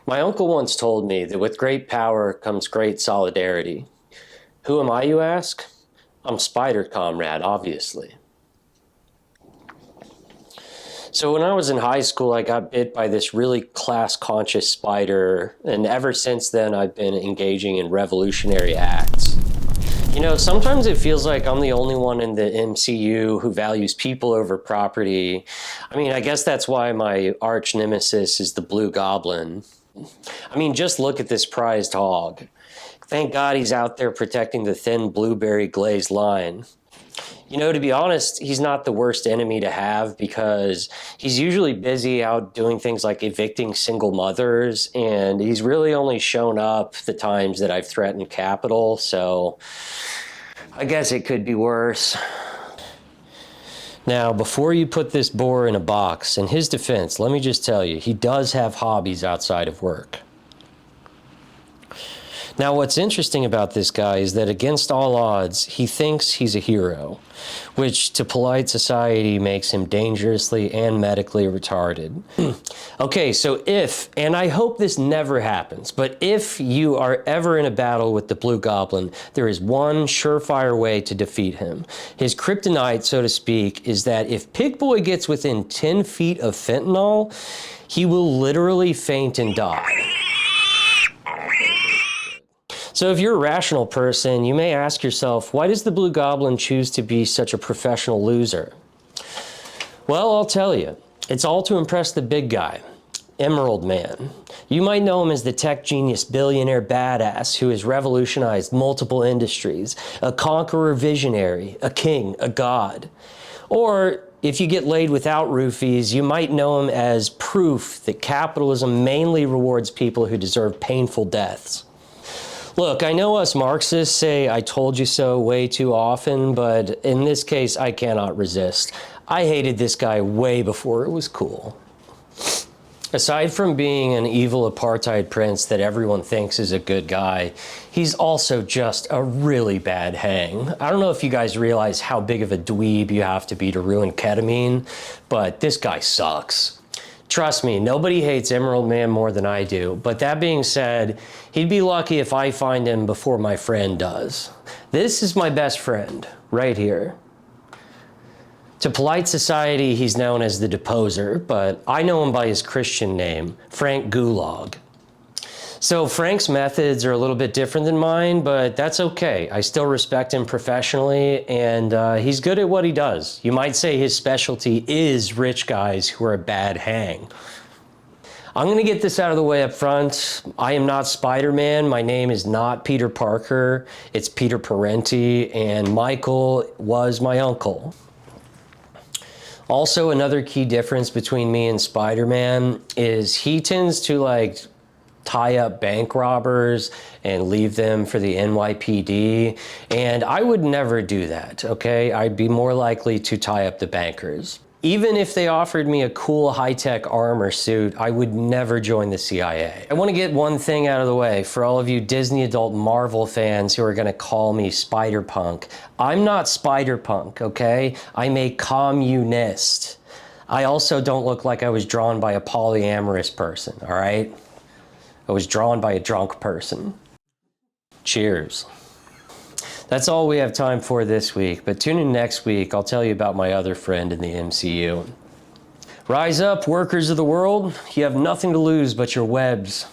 My uncle once told me that with great power comes great solidarity. Who am I, you ask? I'm Spider-Comrade, obviously. So when I was in high school, I got bit by this really class-conscious spider, and ever since then I've been engaging in revolutionary acts. You know, sometimes it feels like I'm the only one in the MCU who values people over property. I mean, I guess that's why my arch nemesis is the Blue Goblin. I mean, just look at this prized hog. Thank God he's out there protecting the thin blueberry glazed line. You know, to be honest, he's not the worst enemy to have because he's usually busy out doing things like evicting single mothers, and he's really only shown up the times that I've threatened capital, so I guess it could be worse. Now, before you put this boar in a box, in his defense, let me just tell you, he does have hobbies outside of work. Now, what's interesting about this guy is that against all odds, he thinks he's a hero, which to polite society makes him dangerously and medically retarded. Okay, so if, and I hope this never happens, but if you are ever in a battle with the Blue Goblin, there is one surefire way to defeat him. His kryptonite, so to speak, is that if Pig Boy gets within 10 feet of fentanyl, he will literally faint and die. So if you're a rational person, you may ask yourself, why does the Blue Goblin choose to be such a professional loser? Well, I'll tell you. It's all to impress the big guy, Emerald Man. You might know him as the tech genius billionaire badass who has revolutionized multiple industries, a conqueror visionary, a king, a god. Or if you get laid without roofies, you might know him as proof that capitalism mainly rewards people who deserve painful deaths. Look, I know us Marxists say "I told you so" way too often, but in this case, I cannot resist. I hated this guy way before it was cool. Aside from being an evil apartheid prince that everyone thinks is a good guy, he's also just a really bad hang. I don't know if you guys realize how big of a dweeb you have to be to ruin ketamine, but this guy sucks. Trust me, nobody hates Emerald Man more than I do, but that being said, he'd be lucky if I find him before my friend does. This is my best friend, right here. To polite society, he's known as the Deposer, but I know him by his Christian name, Frank Gulag. So Frank's methods are a little bit different than mine, but that's okay. I still respect him professionally, and he's good at what he does. You might say his specialty is rich guys who are a bad hang. I'm gonna get this out of the way up front. I am not Spider-Man. My name is not Peter Parker. It's Peter Parenti, and Michael was my uncle. Also, another key difference between me and Spider-Man is he tends to tie up bank robbers and leave them for the NYPD, and I would never do that, okay? I'd be more likely to tie up the bankers. Even if they offered me a cool high-tech armor suit, I would never join the CIA. I want to get one thing out of the way for all of you Disney adult Marvel fans who are going to call me Spider-Punk. I'm not Spider-Punk, okay? I'm a communist. I also don't look like I was drawn by a polyamorous person, all right? I was drawn by a drunk person. Cheers. That's all we have time for this week, but tune in next week. I'll tell you about my other friend in the MCU. Rise up, workers of the world. You have nothing to lose but your webs.